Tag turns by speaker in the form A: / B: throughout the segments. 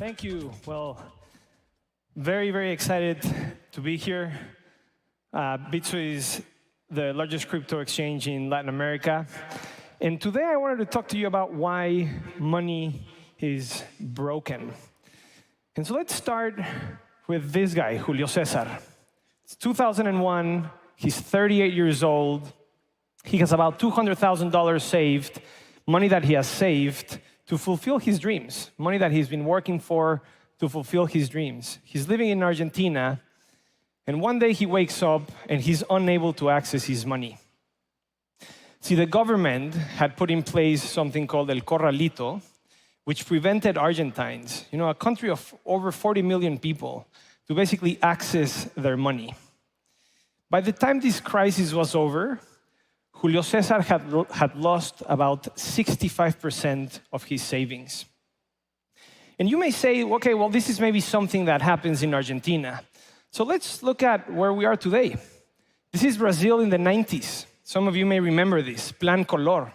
A: Thank you. Well, very, very excited to be here. Bitso is the largest crypto exchange in Latin America. And today I wanted to talk to you about why money is broken. And so let's start with this guy, Julio Cesar. It's 2001. He's 38 years old. He has about $200,000 saved, money that he has saved to fulfill his dreams, money that he's been working for to fulfill his dreams. He's living in Argentina, and one day he wakes up and he's unable to access his money. See, the government had put in place something called El Corralito, which prevented Argentines, a country of over 40 million people, to basically access their money. By the time this crisis was over, Julio Cesar had lost about 65% of his savings. And you may say, okay, well, this is maybe something that happens in Argentina. So let's look at where we are today. This is Brazil in the 90s. Some of you may remember this, Plan Color.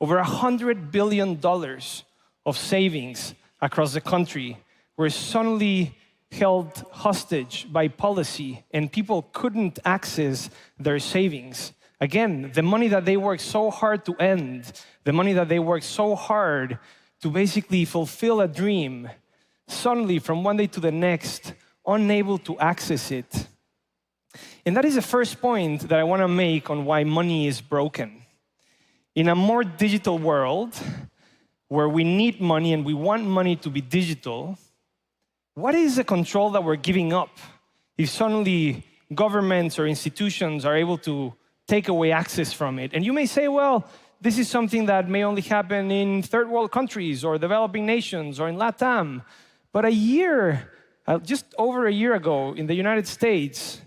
A: Over $100 billion of savings across the country were suddenly held hostage by policy, and people couldn't access their savings. Again, the money that they worked so hard to end, the money that they worked so hard to basically fulfill a dream, suddenly from one day to the next, unable to access it. And that is the first point that I want to make on why money is broken. In a more digital world, where we need money and we want money to be digital, what is the control that we're giving up if suddenly governments or institutions are able to take away access from it? And you may say, well, this is something that may only happen in third world countries or developing nations or in LATAM. But just over a year ago in the United States,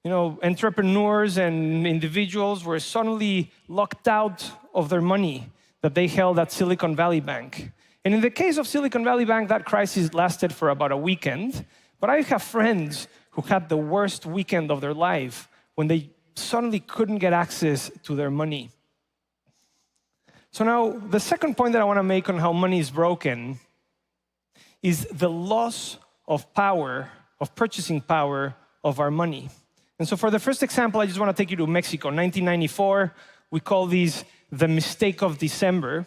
A: entrepreneurs and individuals were suddenly locked out of their money that they held at Silicon Valley Bank. And in the case of Silicon Valley Bank, that crisis lasted for about a weekend. But I have friends who had the worst weekend of their life when they suddenly couldn't get access to their money. So now, the second point that I want to make on how money is broken is the loss of power, of purchasing power of our money. And so for the first example, I just want to take you to Mexico. 1994, we call these the mistake of December.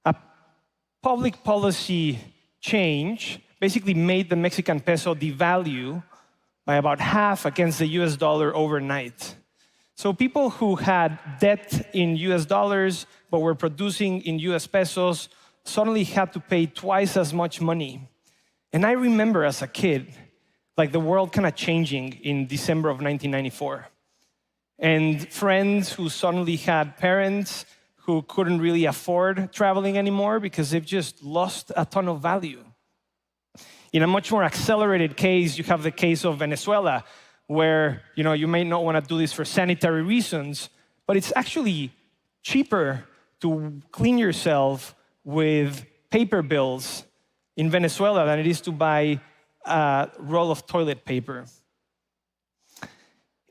A: A public policy change basically made the Mexican peso devalue by about half against the US dollar overnight. So people who had debt in US dollars but were producing in US pesos suddenly had to pay twice as much money. And I remember as a kid, the world kind of changing in December of 1994. And friends who suddenly had parents who couldn't really afford traveling anymore because they've just lost a ton of value. In a much more accelerated case, you have the case of Venezuela, where you may not want to do this for sanitary reasons, but it's actually cheaper to clean yourself with paper bills in Venezuela than it is to buy a roll of toilet paper.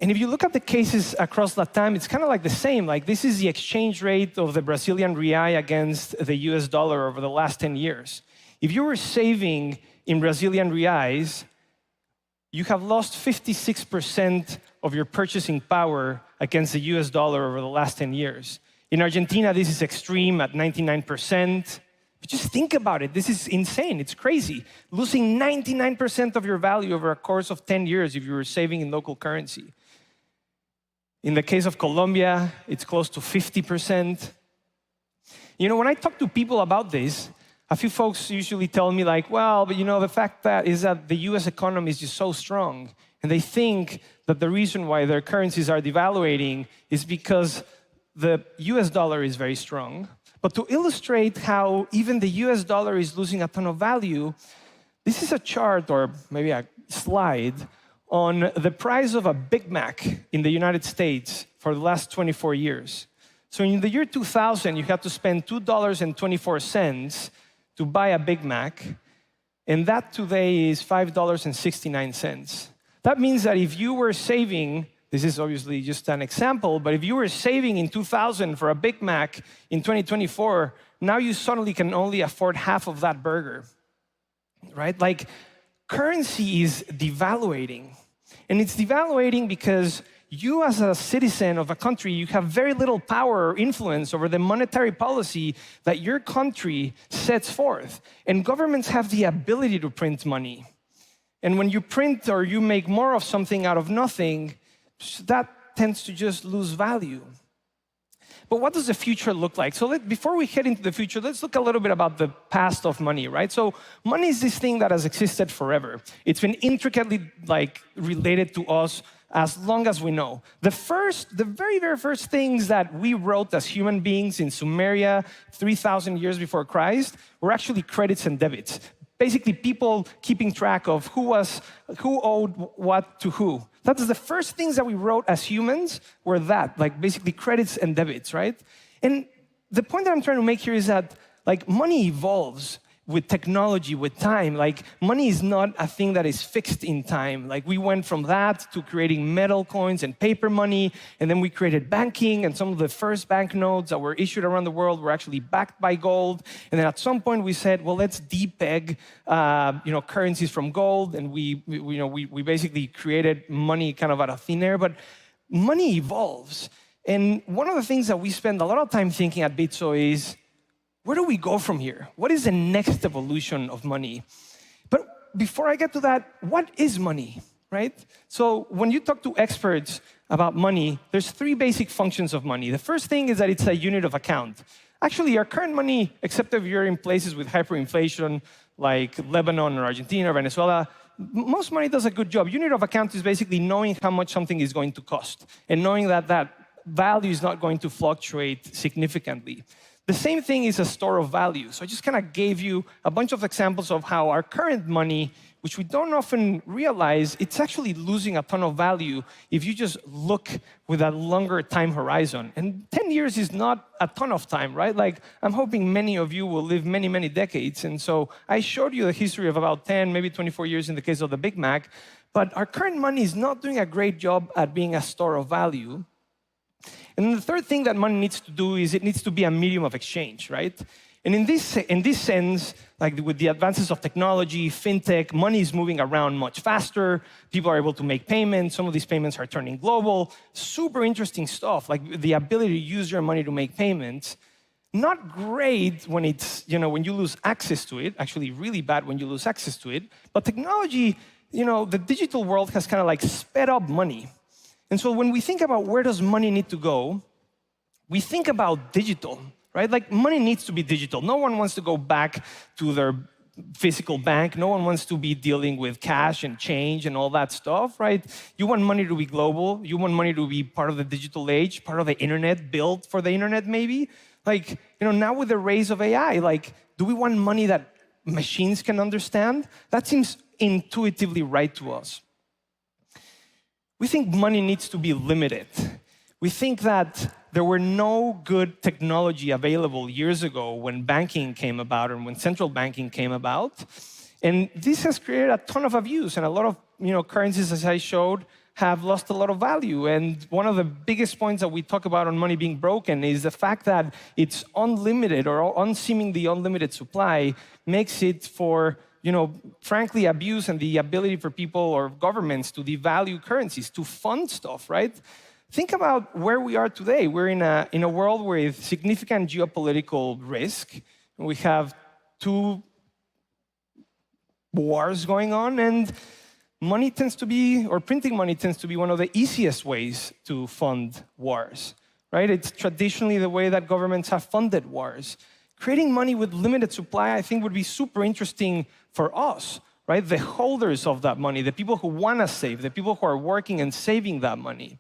A: And if you look at the cases across LATAM, it's kind of the same. This is the exchange rate of the Brazilian real against the US dollar over the last 10 years. If you were saving in Brazilian reais, you have lost 56% of your purchasing power against the US dollar over the last 10 years. In Argentina, this is extreme at 99%. But just think about it. This is insane. It's crazy. Losing 99% of your value over a course of 10 years if you were saving in local currency. In the case of Colombia, it's close to 50%. When I talk to people about this, a few folks usually tell me well, but the fact is that the US economy is just so strong. And they think that the reason why their currencies are devaluating is because the US dollar is very strong. But to illustrate how even the US dollar is losing a ton of value, this is a chart or maybe a slide on the price of a Big Mac in the United States for the last 24 years. So in the year 2000, you had to spend $2.24 to buy a Big Mac, and that today is $5.69. That means that if you were saving, this is obviously just an example, but if you were saving in 2000 for a Big Mac in 2024, now you suddenly can only afford half of that burger. right? Like, currency is devaluating. And it's devaluating because you, as a citizen of a country, you have very little power or influence over the monetary policy that your country sets forth. And governments have the ability to print money. And when you print or you make more of something out of nothing, that tends to just lose value. But what does the future look like? So before we head into the future, let's look a little bit about the past of money, right? So money is this thing that has existed forever. It's been intricately related to us as long as we know. The very, very first things that we wrote as human beings in Sumeria 3,000 years before Christ were actually credits and debits. Basically, people keeping track of who owed what to who. That's the first things that we wrote as humans were that, like basically credits and debits, right? And the point that I'm trying to make here is that like money evolves with technology, with time. Like money is not a thing that is fixed in time. Like we went from that to creating metal coins and paper money, and then we created banking, and some of the first banknotes that were issued around the world were actually backed by gold. And then at some point we said, well, let's depeg, currencies from gold, and we basically created money kind of out of thin air. But money evolves, and one of the things that we spend a lot of time thinking at Bitso is, where do we go from here? What is the next evolution of money? But before I get to that, what is money, right? So when you talk to experts about money, there's three basic functions of money. The first thing is that it's a unit of account. Actually, our current money, except if you're in places with hyperinflation, like Lebanon or Argentina or Venezuela, most money does a good job. Unit of account is basically knowing how much something is going to cost and knowing that that value is not going to fluctuate significantly. The same thing is a store of value. So I just kind of gave you a bunch of examples of how our current money, which we don't often realize, it's actually losing a ton of value if you just look with a longer time horizon. And 10 years is not a ton of time, right? Like, I'm hoping many of you will live many, many decades. And so I showed you the history of about 10, maybe 24 years in the case of the Big Mac. But our current money is not doing a great job at being a store of value. And then the third thing that money needs to do is it needs to be a medium of exchange, right? And in this sense, like with the advances of technology, fintech, money is moving around much faster. People are able to make payments. Some of these payments are turning global. Super interesting stuff, like the ability to use your money to make payments. Not great when it's, when you lose access to it. Actually, really bad when you lose access to it. But technology, the digital world has kind of like sped up money. And so when we think about where does money need to go, we think about digital, right? Like money needs to be digital. No one wants to go back to their physical bank. No one wants to be dealing with cash and change and all that stuff, right? You want money to be global. You want money to be part of the digital age, part of the internet, built for the internet maybe. Like, now with the rise of AI, like, do we want money that machines can understand? That seems intuitively right to us. We think money needs to be limited. We think that there were no good technology available years ago when banking came about and when central banking came about. And this has created a ton of abuse, and a lot of currencies, as I showed, have lost a lot of value. And one of the biggest points that we talk about on money being broken is the fact that it's unlimited or seemingly unlimited supply makes it for frankly, abuse and the ability for people or governments to devalue currencies, to fund stuff, right? Think about where we are today. We're in a world with significant geopolitical risk. We have 2 wars going on, and money tends to be, or printing money tends to be one of the easiest ways to fund wars, right? It's traditionally the way that governments have funded wars. Creating money with limited supply, I think, would be super interesting for us, right? The holders of that money, the people who want to save, the people who are working and saving that money.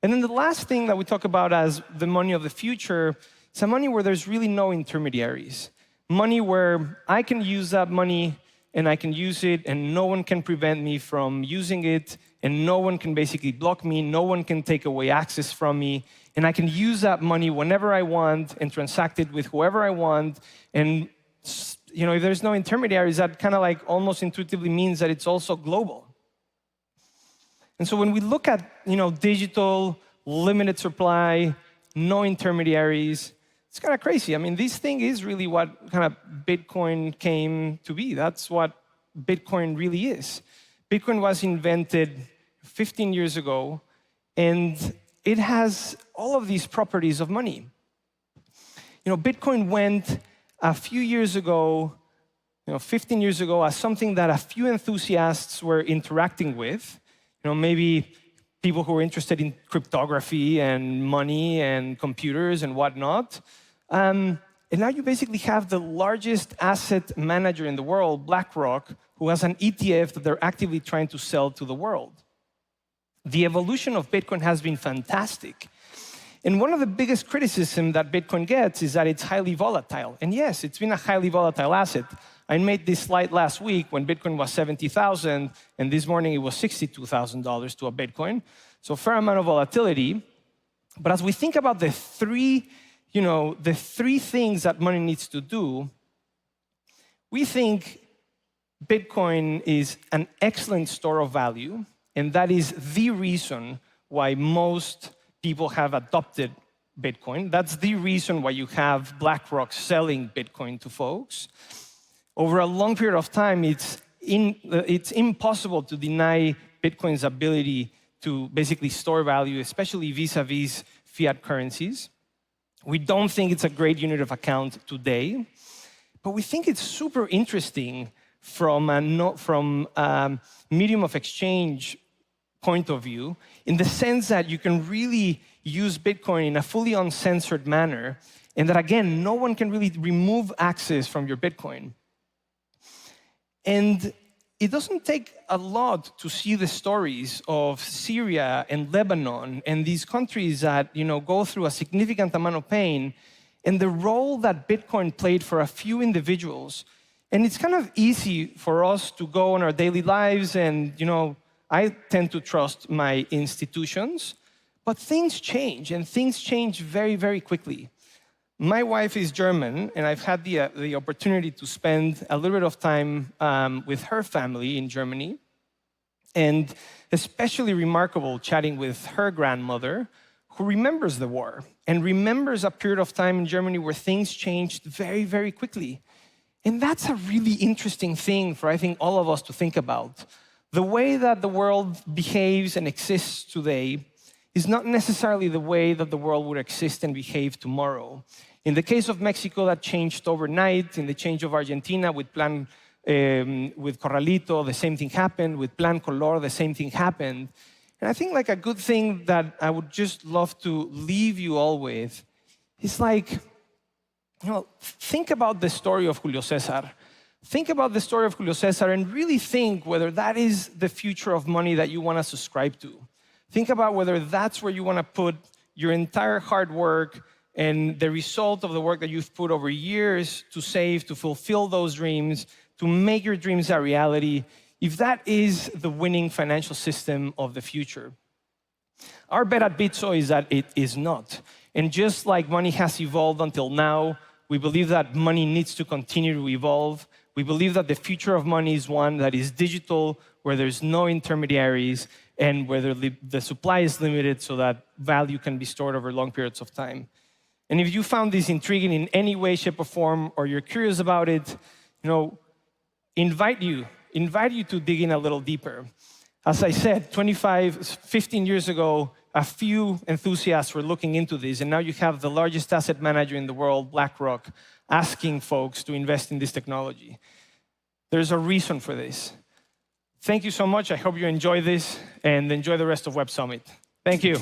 A: And then the last thing that we talk about as the money of the future is a money where there's really no intermediaries. Money where I can use that money and I can use it and no one can prevent me from using it and no one can basically block me, no one can take away access from me, and I can use that money whenever I want and transact it with whoever I want. And if there's no intermediaries, that kind of like almost intuitively means that it's also global. And so when we look at digital, limited supply, no intermediaries, It's kind of crazy. I mean, this thing is really what kind of Bitcoin came to be. That's what Bitcoin really is. Bitcoin was invented 15 years ago, and it has all of these properties of money. Bitcoin went a few years ago, 15 years ago, as something that a few enthusiasts were interacting with. Maybe people who were interested in cryptography and money and computers and whatnot. And now you basically have the largest asset manager in the world, BlackRock, who has an ETF that they're actively trying to sell to the world. The evolution of Bitcoin has been fantastic. And one of the biggest criticisms that Bitcoin gets is that it's highly volatile. And yes, it's been a highly volatile asset. I made this slide last week when Bitcoin was 70,000, and this morning it was $62,000 to a Bitcoin. So a fair amount of volatility. But as we think about the three things that money needs to do, we think Bitcoin is an excellent store of value, and that is the reason why most people have adopted Bitcoin. That's the reason why you have BlackRock selling Bitcoin to folks. Over a long period of time, it's impossible to deny Bitcoin's ability to basically store value, especially vis-a-vis fiat currencies. We don't think it's a great unit of account today, but we think it's super interesting from a medium of exchange point of view, in the sense that you can really use Bitcoin in a fully uncensored manner, and that, again, no one can really remove access from your Bitcoin. And it doesn't take a lot to see the stories of Syria and Lebanon and these countries that go through a significant amount of pain, and the role that Bitcoin played for a few individuals. And it's kind of easy for us to go on our daily lives and, I tend to trust my institutions, but things change, and things change very, very quickly. My wife is German, and I've had the opportunity to spend a little bit of time with her family in Germany, and especially remarkable chatting with her grandmother, who remembers the war and remembers a period of time in Germany where things changed very, very quickly. And that's a really interesting thing for, I think, all of us to think about. The way that the world behaves and exists today is not necessarily the way that the world would exist and behave tomorrow. In the case of Mexico, that changed overnight. In the change of Argentina with Corralito, the same thing happened. With Plan Color, the same thing happened. And I think a good thing that I would just love to leave you all with is think about the story of Julio Cesar. Think about the story of Julio Cesar and really think whether that is the future of money that you want to subscribe to. Think about whether that's where you want to put your entire hard work and the result of the work that you've put over years to save, to fulfill those dreams, to make your dreams a reality, if that is the winning financial system of the future. Our bet at Bitso is that it is not. And just like money has evolved until now, we believe that money needs to continue to evolve. We believe that the future of money is one that is digital, where there's no intermediaries, and where the supply is limited so that value can be stored over long periods of time. And if you found this intriguing in any way, shape, or form, or you're curious about it, invite you to dig in a little deeper. As I said, 15 years ago, a few enthusiasts were looking into this, and now you have the largest asset manager in the world, BlackRock, asking folks to invest in this technology. There's a reason for this. Thank you so much. I hope you enjoy this and enjoy the rest of Web Summit. Thank you.